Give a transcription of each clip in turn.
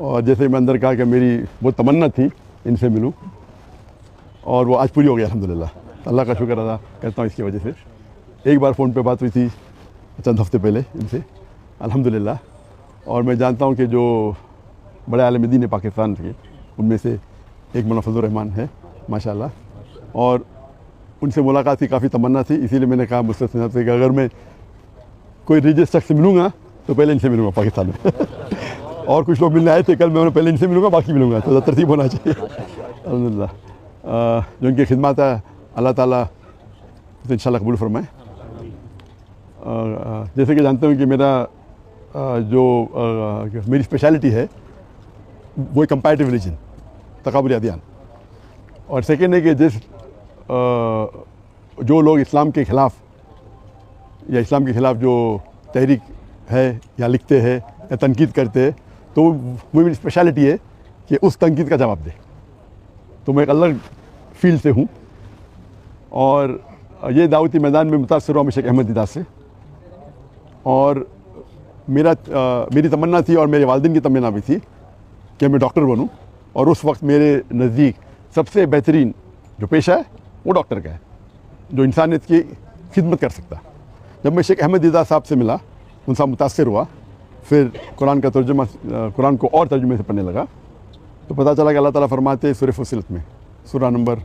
और जैसे मैं अंदर कहा कि मेरी बहुत तमन्ना थी इनसे मिलूं, और वो आज पूरी हो गई अल्हम्दुलिल्लाह। अल्लाह का शुक्र अदा करता हूँ इसकी वजह से। एक बार फ़ोन पे बात हुई थी चंद हफ्ते पहले इनसे अल्हम्दुलिल्लाह, और मैं जानता हूँ कि जो बड़े आलिम दीन है पाकिस्तान के, उनमें से एक मौलाना फजलुर रहमान है माशाल्लाह, और उनसे मुलाकात की काफ़ी तमन्ना थी। इसीलिए मैंने कहा मुझसे कि अगर मैं कोई रिलीजियस शख्स से मिलूँगा तो पहले इनसे मिलूँगा पाकिस्तान में। और कुछ लोग मिलने आए थे कल, मैं पहले इनसे मिलूँगा बाकी मिलूँगा, तो तरतीब होना चाहिए अल्हम्दुलिल्लाह। जो इनकी खिदमत है अल्लाह ताला तो इंशाल्लाह कबूल फरमाए। जैसे कि जानते हो कि मेरा मेरी स्पेशलिटी है वो कंपैरेटिव रिलीजन, तकाबुल अदियान। और सेकेंड है कि जो लोग इस्लाम के ख़िलाफ़ या इस्लाम के ख़िलाफ़ जो तहरीक है या लिखते हैं या तनकीद करते हैं, तो वो मेरी स्पेशलिटी है कि उस तनकीद का जवाब दे। तो मैं एक अलग फील्ड से हूँ, और ये दावती मैदान में मुतासर हुआ शेख अहमद दीदार से। और मेरी तमन्ना थी और मेरे वालिदैन की तमन्ना भी थी कि मैं डॉक्टर बनूं, और उस वक्त मेरे नज़दीक सबसे बेहतरीन जो पेशा है वो डॉक्टर का है, जो इंसानियत की खिदमत कर सकता। जब मैं शेख अहमद दीदार साहब से मिला, उनसे मुतासर हुआ, फिर कुरान का तर्जुमा, कुरान को और तर्जुमे से पढ़ने लगा, तो पता चला कि अल्लाह ताला फरमाते सूरह फुसिलत में, सूरह नंबर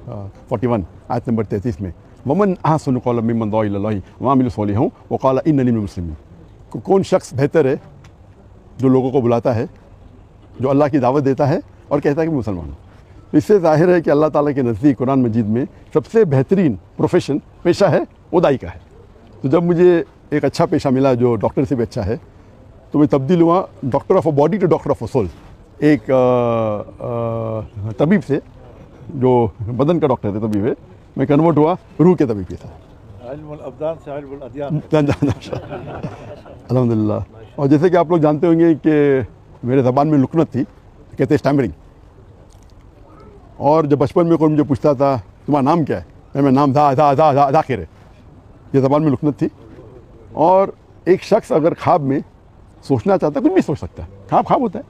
41 आयत नंबर 33 में, वमन अहसनु क़ौलन मिम्मन दुआ इलल्लाहि व अमिला सालिहान व क़ाला इन्ननी मिनल मुस्लिमीन। कौन शख्स बेहतर है जो लोगों को बुलाता है, जो अल्लाह की दावत देता है और कहता है कि मुसलमान हूँ। तो इससे ज़ाहिर है कि अल्लाह ताला के नज़दीक कुरान मजीद में सबसे बेहतरीन प्रोफेशन पेशा है वो दाई का है। तो जब मुझे एक अच्छा पेशा मिला जो डॉक्टर से भी अच्छा है, तो मैं तब्दील हुआ doctor of a body to doctor of a soul. एक तबीब से जो बदन का डॉक्टर थे तबीब है, मैं कन्वर्ट हुआ रूह के तबीब के साथ, अल्हम्दुलिल्लाह। और जैसे कि आप लोग जानते होंगे कि मेरे ज़बान में लुकनत थी, कहते हैं स्टैमरिंग। और जब बचपन में कोई मुझे पूछता था तुम्हारा नाम क्या है, मेरा नाम दाखिर है, ये ज़बान में लुकनत थी। और एक शख्स अगर ख्वाब में सोचना चाहता, कुछ भी सोच सकता है, ख्वाब होता है,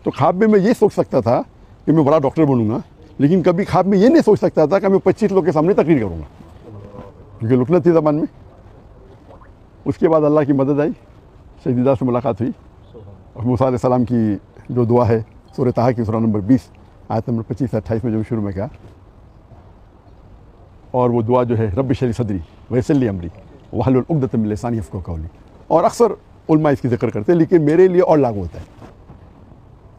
तो ख्वाब में मैं ये सोच सकता था कि मैं बड़ा डॉक्टर बनूंगा, लेकिन कभी ख्वाब में ये नहीं सोच सकता था कि मैं 25 लोग के सामने तकरीर करूँगा, क्योंकि लुकनत थी ज़बान में। उसके बाद अल्लाह की मदद आई, शेख दीदार से मुलाकात हुई, और मूसा अलैहिस्सलाम की जो दुआ है सूरह ताहा की सूरह नंबर 20 आयत नंबर 25 से 28 में जो शुरू में कहा, और वो दुआ जो है रब्बि शरह सदरी वयस्सिर ली अमरी वहलुल उक़दतम मिन लिसानी यफ़क़हू क़ौली। और अक्सर उलमा इसकी ज़िक्र करते हैं, लेकिन मेरे लिए और लागू होता है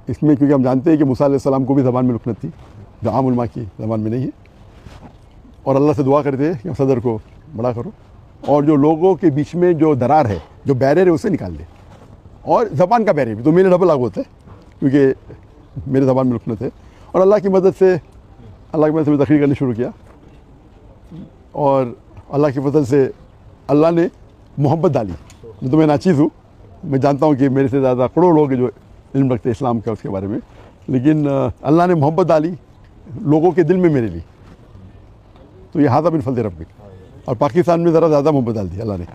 इसमें, क्योंकि हम जानते हैं कि मूसा अलैहिस्सलाम को भी ज़बान में लुकनत थी जो आम उलमा की ज़बान में नहीं है। और अल्लाह से दुआ करते हैं कि सदर को बड़ा करो, और जो लोगों के बीच में जो दरार है, जो बैरियर है, उसे निकाल दे। और ज़बान का बैरियर भी तो मेरे डबल लागू होता है, क्योंकि मेरे ज़बान में लुकनत है। और अल्लाह की मदद से मैं तकरीर करनी शुरू किया, और अल्लाह के फजल से अल्लाह ने मोहब्बत डाली। तो मैं नाचीज़ हूँ, मैं जानता हूँ कि मेरे से ज़्यादा करोड़ों लोग जो इल्म रखते हैं इस्लाम का उसके बारे में, लेकिन अल्लाह ने मोहब्बत डाली लोगों के दिल में मेरे लिए। तो ये हाज़ा बिन फज़ल रब्बिक। और पाकिस्तान में ज़रा ज़्यादा मोहब्बत डाल दी अल्लाह ने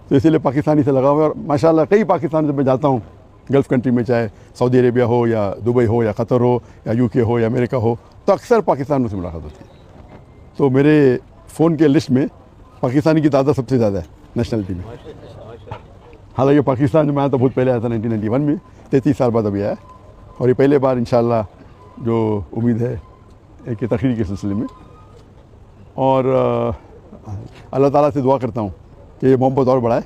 तो इसीलिए पाकिस्तानी से लगा हुआ है। और माशाल्लाह कई पाकिस्तान जब मैं जाता हूँ गल्फ़ कंट्री में, चाहे सऊदी अरेबिया हो या दुबई हो या क़तर हो या यूके हो या अमेरिका हो, तो अक्सर पाकिस्तान में से मुलाकात होती है। तो मेरे फ़ोन के लिस्ट में पाकिस्तानी की तादाद सबसे ज़्यादा है नेशनलिटी में। हालांकि पाकिस्तान में आया तो बहुत पहले आया था 1991 में, 33 साल बाद अभी आया, और ये पहले बार इंशाअल्लाह जो उम्मीद है एक तकरीर के सिलसिले में। और अल्लाह ताला से दुआ करता हूँ कि ये मोहब्बत और बढ़ाए।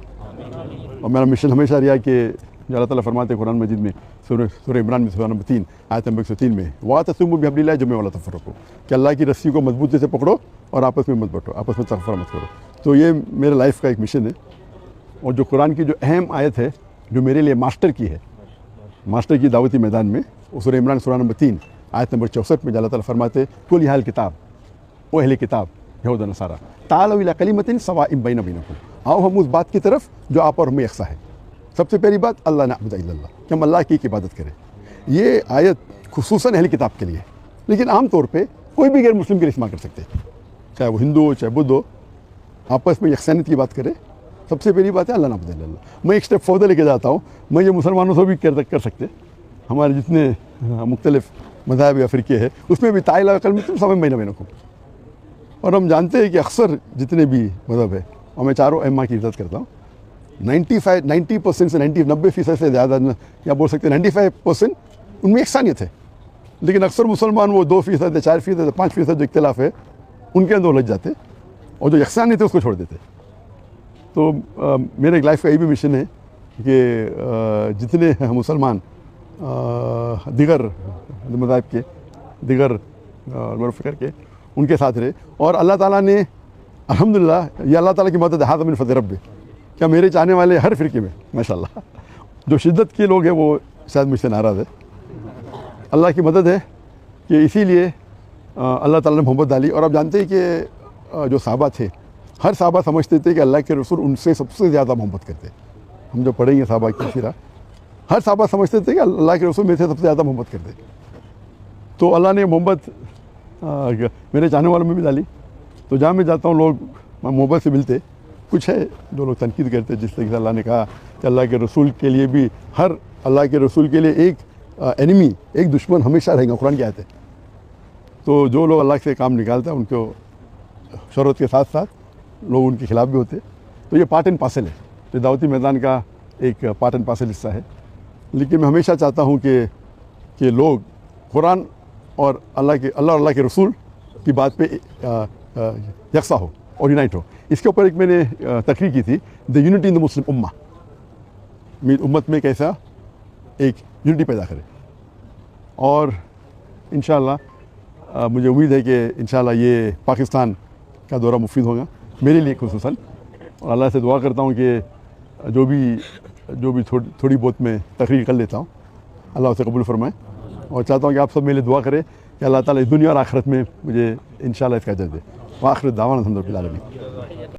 और मेरा मिशन हमेशा रहा कि जो अल्लाह ताला फरमाते कुरान मजीद में सूरह इमरान में सूरह नंबर 3 आयत नंबर 103 में, वातसिमू बिहब्लिल्लाहि जमीअन वला तफ़र्रक़ू, कि अल्लाह की रस्सी को मजबूती से पकड़ो और आपस में मत बंटो, आपस में तफ़र्रक़ मत करो। तो ये मेरे लाइफ का एक मिशन है। और जो कुरान की जो अहम आयत है जो मेरे लिए मास्टर की है, मास्टर की दावती मैदान में, वो सूरह इमरान सूरह नंबर 3 आयत नंबर 64 में अल्लाह ताला फरमाते कुल या अहल किताब, ओ अहले किताब यहूद व नसारा तालू इला कलिमतिन सवाइन बैना बैनकुम, आओ हम उस बात की तरफ जो आप और हमें यकसा है। सबसे पहली बात अल्लाह नअबुद इल्लल्लाह, कि हम अल्लाह की इबादत करें। ये आयत खुसूसन अहले किताब के लिए, लेकिन आम तौर पे कोई भी गैर मुस्लिम के लिए इस्तेमाल कर सकते हैं, चाहे वो हिंदू हो चाहे बुद्ध हो, आपस में यकसानियत की बात करें। सबसे पहली बात है अल्लाह नअबुद इल्लल्लाह। मैं एक स्टेप फर्दर लेके जाता हूँ, मैं ये मुसलमानों से भी कर सकते, हमारे जितने मुख्तलिफ मज़ाहब या फ़िरके हैं उसमें भी ला इलाहा इल्लल्लाह तुम सब महीना को। और हम जानते हैं कि अक्सर जितने भी मज़हब है, और मैं चारों अइम्मा की इज़्ज़त करता हूँ, 90% से 90% से ज़्यादा, या बोल सकते हैं 95% उनमें एकसानियत है। लेकिन अक्सर मुसलमान वो 2% या 4% या 5% जो इख्तिलाफ है उनके अंदर लग जाते और जो यकसानियत है उसको छोड़ देते। तो मेरे लाइफ का ये भी मिशन है कि जितने मुसलमान दिगर मज़ाहिब के, दिगर फ़िक्र के, उनके साथ रहे। और अल्लाह ताला ने अल्हम्दुलिल्लाह, ये अल्लाह ताला की मदद है, हाज़ा मिन फ़ज़ल रब्बी, क्या मेरे चाहने वाले हर फ़िरके में माशाअल्लाह जो शिद्दत के लोग हैं वो शायद मुझसे नाराज़ है। अल्लाह की मदद है कि इसीलिए अल्लाह ताला ने मोहब्बत डाली। और आप जानते हैं कि जो सहाबा थे, हर सहाबा समझते थे कि अल्लाह के रसूल उनसे सबसे ज़्यादा मोहब्बत करते। हम जो पढ़ेंगे सहाबा की सीरा, हर सहाबा समझते थे कि अल्लाह के रसूल मेरे से सबसे ज़्यादा मोहब्बत करते। तो अल्लाह ने मोहब्बत मेरे चाहने वालों में भी डाली। तो जहाँ मैं जाता हूँ लोग मोहब्बत से मिलते। कुछ है जो लोग तनकीद करते, जिस तरीके से अल्लाह ने कहा कि अल्लाह के रसूल के लिए भी, हर अल्लाह के रसूल के लिए एक एनिमी, एक दुश्मन हमेशा रहेगा, कुरान की आयत है। तो जो लोग अल्लाह से काम निकालते हैं उनको शोहरत के साथ साथ लोग उनके खिलाफ भी होते। तो ये पार्ट एंड पार्सल है, तो दावती मैदान का एक पार्ट एंड पार्सल हिस्सा है। लेकिन मैं हमेशा चाहता हूँ कि लोग कुरान और अल्लाह के रसूल की बात पे यकसा हो और यूनाइट हो। इसके ऊपर एक मैंने तकरीर की थी, the unity in the Muslim ummah, उम्मत में कैसा एक यूनिटी पैदा करे। और इंशाअल्लाह मुझे उम्मीद है कि इंशाअल्लाह ये पाकिस्तान का दौरा मुफीद होगा मेरे लिए खुसूसन। और अल्लाह से दुआ करता हूँ कि जो भी थोड़ी बहुत मैं तकरीर कर लेता हूँ अल्लाह उसे कबूल फरमाए। और चाहता हूँ कि आप सब मेरे लिए दुआ करें कि अल्लाह ताला इस दुनिया और आखिरत में मुझे इंशाअल्लाह इसका अजर दे। व आखिर दावाना अल्हम्दुलिल्लाह।